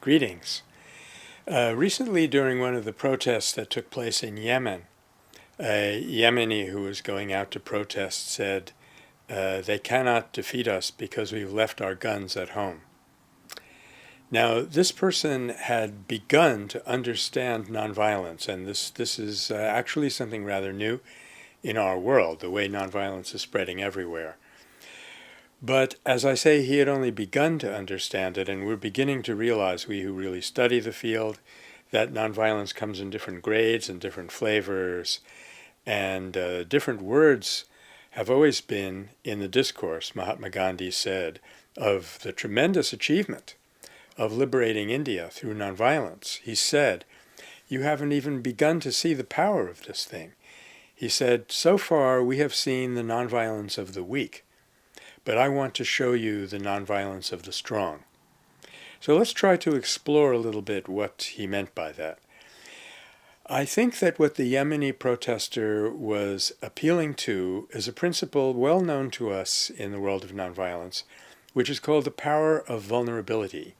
Greetings. Recently, during one of the protests that took place in Yemen, a Yemeni who was going out to protest said, they cannot defeat us because we've left our guns at home. Now, this person had begun to understand nonviolence, and this is actually something rather new in our world, the way nonviolence is spreading everywhere. But as I say, he had only begun to understand it, and we're beginning to realize, we who really study the field, that nonviolence comes in different grades and different flavors, and different words have always been in the discourse, Mahatma Gandhi said, of the tremendous achievement of liberating India through nonviolence. He said, you haven't even begun to see the power of this thing. He said, so far we have seen the nonviolence of the weak, but I want to show you the nonviolence of the strong. So let's try to explore a little bit what he meant by that. I think that what the Yemeni protester was appealing to is a principle well known to us in the world of nonviolence, which is called the power of vulnerability.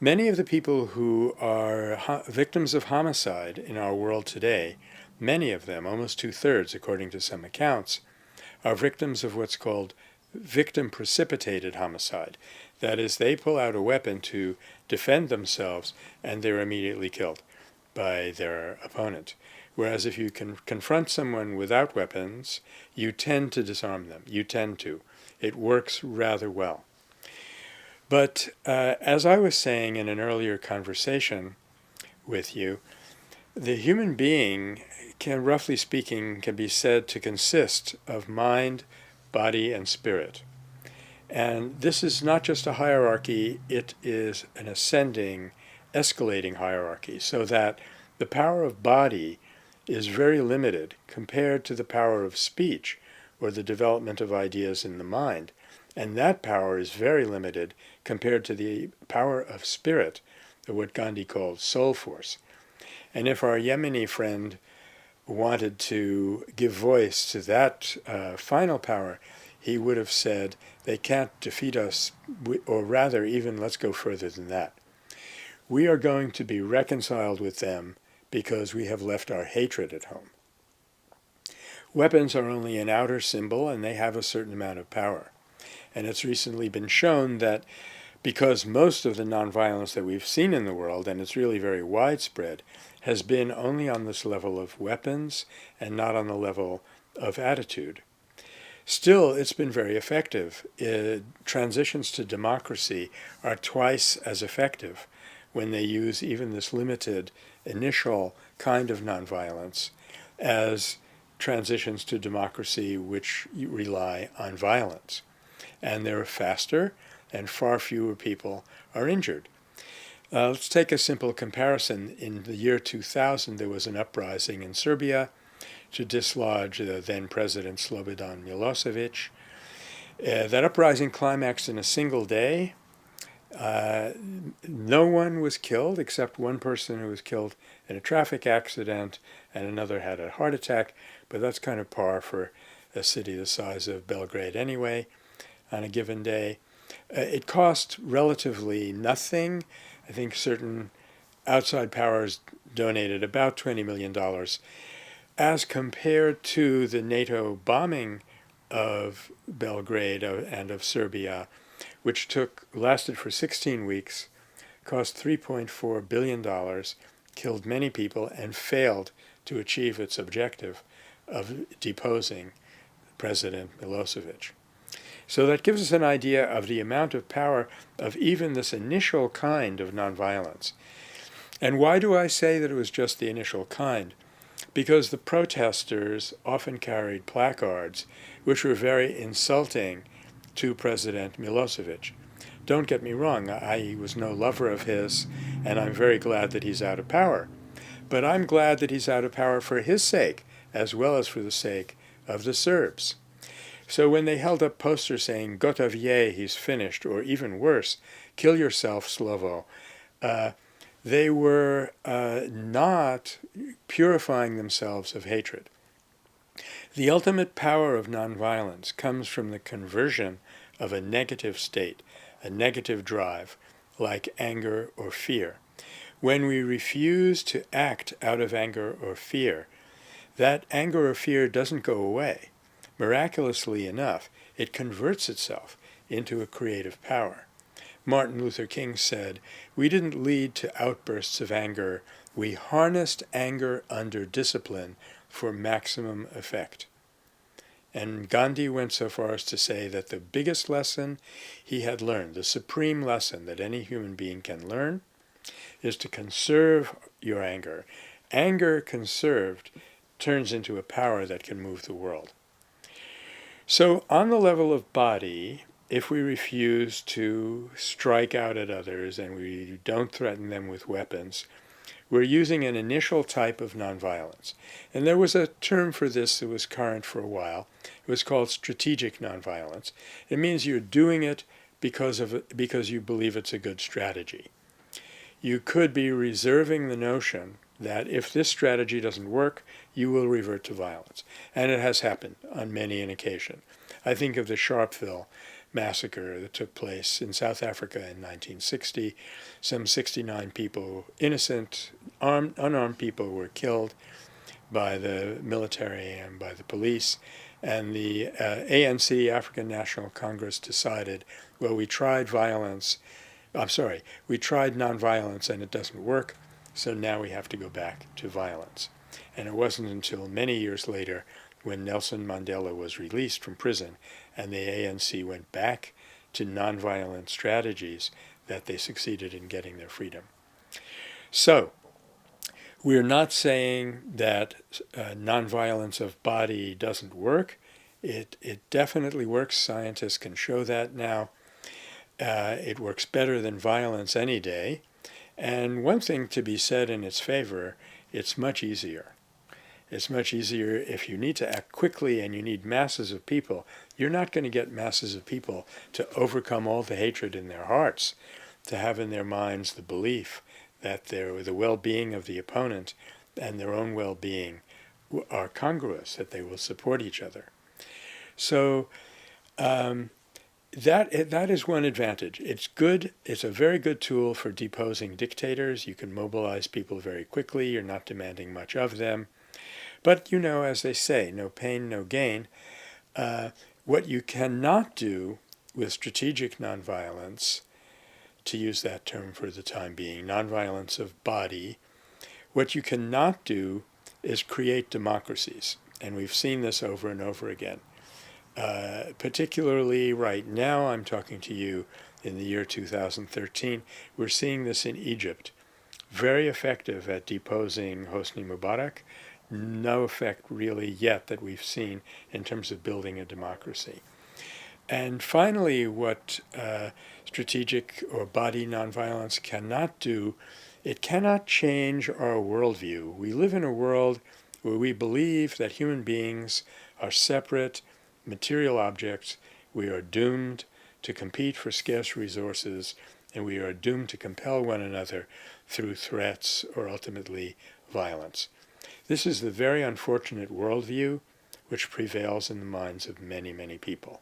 Many of the people who are victims of homicide in our world today, many of them, almost 2/3 according to some accounts, are victims of what's called victim-precipitated homicide. That is, they pull out a weapon to defend themselves and they're immediately killed by their opponent. Whereas if you can confront someone without weapons, you tend to disarm them. You tend to. It works rather well. But as I was saying in an earlier conversation with you, the human being can, roughly speaking, can be said to consist of mind, body, and spirit. And this is not just a hierarchy, it is an ascending, escalating hierarchy, so that the power of body is very limited compared to the power of speech or the development of ideas in the mind. And that power is very limited compared to the power of spirit, or what Gandhi called soul force. And if our Yemeni friend wanted to give voice to that final power, he would have said, they can't defeat us, or rather, even let's go further than that. We are going to be reconciled with them because we have left our hatred at home. Weapons are only an outer symbol, and they have a certain amount of power. And it's recently been shown that because most of the nonviolence that we've seen in the world, and it's really very widespread, has been only on this level of weapons and not on the level of attitude. Still, it's been very effective. Transitions to democracy are twice as effective when they use even this limited initial kind of nonviolence as transitions to democracy which rely on violence. And they're faster, and far fewer people are injured. Let's take a simple comparison. In the year 2000, there was an uprising in Serbia to dislodge the then President Slobodan Milosevic. That uprising climaxed in a single day. No one was killed except one person who was killed in a traffic accident, and another had a heart attack, but that's kind of par for a city the size of Belgrade anyway on a given day. It cost relatively nothing. I think certain outside powers donated about $20 million, as compared to the NATO bombing of Belgrade and of Serbia, which lasted for 16 weeks, cost $3.4 billion, killed many people, and failed to achieve its objective of deposing President Milosevic. So that gives us an idea of the amount of power of even this initial kind of nonviolence. And why do I say that it was just the initial kind? Because the protesters often carried placards which were very insulting to President Milosevic. Don't get me wrong, I was no lover of his, and I'm very glad that he's out of power. But I'm glad that he's out of power for his sake, as well as for the sake of the Serbs. So when they held up posters saying, "Gotov je, he's finished," or even worse, "Kill yourself, Slovo," they were not purifying themselves of hatred. The ultimate power of nonviolence comes from the conversion of a negative state, a negative drive, like anger or fear. When we refuse to act out of anger or fear, that anger or fear doesn't go away. Miraculously enough, it converts itself into a creative power. Martin Luther King said, "We didn't lead to outbursts of anger. We harnessed anger under discipline for maximum effect." And Gandhi went so far as to say that the biggest lesson he had learned, the supreme lesson that any human being can learn, is to conserve your anger. Anger conserved turns into a power that can move the world. So on the level of body, if we refuse to strike out at others and we don't threaten them with weapons, we're using an initial type of nonviolence. And there was a term for this that was current for a while. It was called strategic nonviolence. It means you're doing it because you believe it's a good strategy. You could be reserving the notion that if this strategy doesn't work, you will revert to violence. And it has happened on many an occasion. I think of the Sharpeville massacre that took place in South Africa in 1960. Some 69 people, innocent, unarmed people, were killed by the military and by the police. And the ANC, African National Congress, decided, well, we tried nonviolence and it doesn't work, so now we have to go back to violence. And it wasn't until many years later, when Nelson Mandela was released from prison and the ANC went back to nonviolent strategies, that they succeeded in getting their freedom. So, we're not saying that nonviolence of body doesn't work. It definitely works. Scientists can show that now. It works better than violence any day. And one thing to be said in its favor, it's much easier. It's much easier if you need to act quickly and you need masses of people. You're not going to get masses of people to overcome all the hatred in their hearts, to have in their minds the belief that the well-being of the opponent and their own well-being are congruous, that they will support each other. So that is one advantage. It's good. It's a very good tool for deposing dictators. You can mobilize people very quickly. You're not demanding much of them. But, as they say, no pain, no gain. What you cannot do with strategic nonviolence, to use that term for the time being, nonviolence of body, what you cannot do is create democracies. And we've seen this over and over again. Particularly right now, I'm talking to you in the year 2013, we're seeing this in Egypt. Very effective at deposing Hosni Mubarak. No effect really yet that we've seen in terms of building a democracy. And finally, what strategic or body nonviolence cannot do, it cannot change our worldview. We live in a world where we believe that human beings are separate, material objects. We are doomed to compete for scarce resources, and we are doomed to compel one another through threats or ultimately violence. This is the very unfortunate worldview which prevails in the minds of many, many people.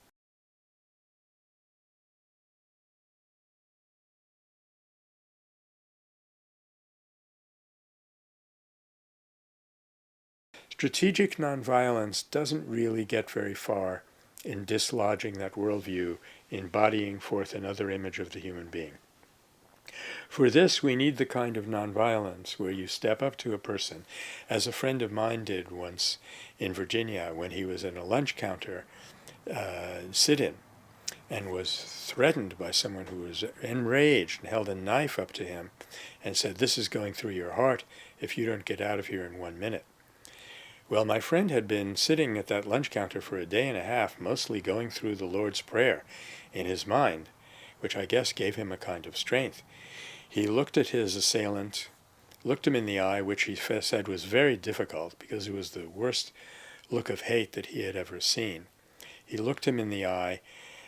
Strategic nonviolence doesn't really get very far in dislodging that worldview, embodying forth another image of the human being. For this, we need the kind of nonviolence where you step up to a person, as a friend of mine did once in Virginia when he was in a lunch counter sit-in and was threatened by someone who was enraged and held a knife up to him and said, "This is going through your heart if you don't get out of here in 1 minute." Well, my friend had been sitting at that lunch counter for a day and a half, mostly going through the Lord's Prayer in his mind, which I guess gave him a kind of strength. He looked at his assailant, looked him in the eye, which he said was very difficult because it was the worst look of hate that he had ever seen. He looked him in the eye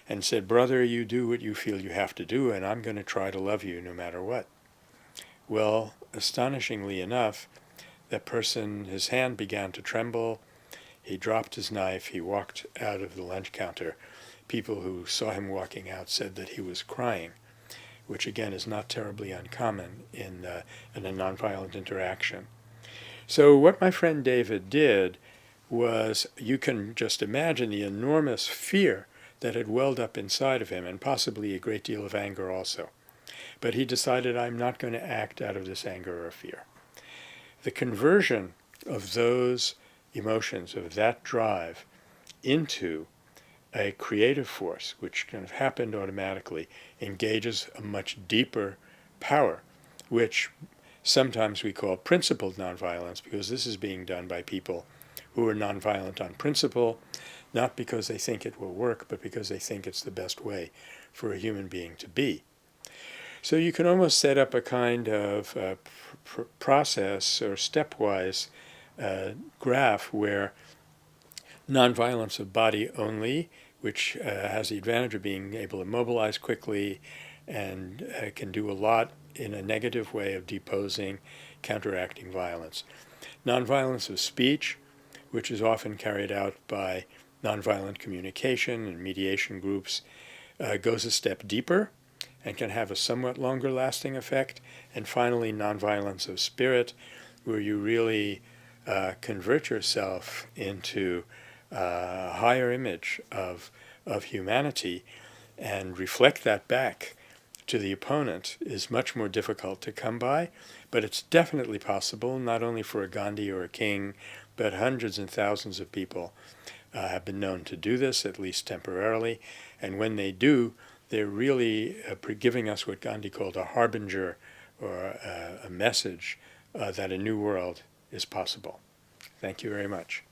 and said, "Brother, you do what you feel you have to do, and I'm going to try to love you no matter what." Well, astonishingly enough, that person, his hand began to tremble. He dropped his knife. He walked out of the lunch counter. People who saw him walking out said that he was crying. which again is not terribly uncommon in a nonviolent interaction. So what my friend David did was, you can just imagine the enormous fear that had welled up inside of him, and possibly a great deal of anger also. But he decided, I'm not going to act out of this anger or fear. The conversion of those emotions, of that drive, into a creative force, which kind of happened automatically, engages a much deeper power, which sometimes we call principled nonviolence, because this is being done by people who are nonviolent on principle, not because they think it will work, but because they think it's the best way for a human being to be. So you can almost set up a kind of process or stepwise graph where nonviolence of body only, which has the advantage of being able to mobilize quickly and can do a lot in a negative way of deposing, counteracting violence. Nonviolence of speech, which is often carried out by nonviolent communication and mediation groups, goes a step deeper and can have a somewhat longer lasting effect. And finally, nonviolence of spirit, where you really convert yourself into a higher image of humanity and reflect that back to the opponent, is much more difficult to come by, but it's definitely possible, not only for a Gandhi or a King, but hundreds and thousands of people have been known to do this, at least temporarily, and when they do, they're really giving us what Gandhi called a harbinger, or a message that a new world is possible. Thank you very much.